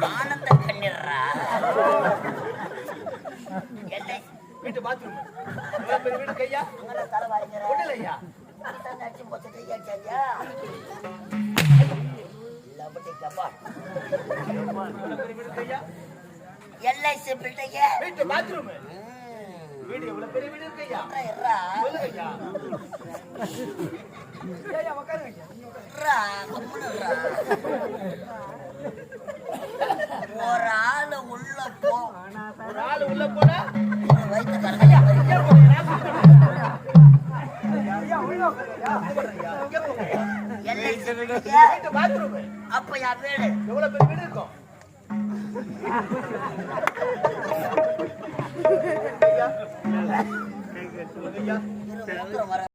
ஆனந்த கண்ணீரா வீட்டு பாத்ரூம் வீடு கையா தலை வாய்க்கிறா நடிச்சு போச்சு கையா எல்ஐசி பில்டிங் வீட்டு பாத்ரூம் வீடு எவ்வளவு பெரிய வீடு கையா கையா ஒரு ஆளு உள்ள போ ஒரு ஆளு உள்ள போனா வயிற்று அப்ப என் வீடு எவ்வளவு பெரிய வீடு இருக்கும் வர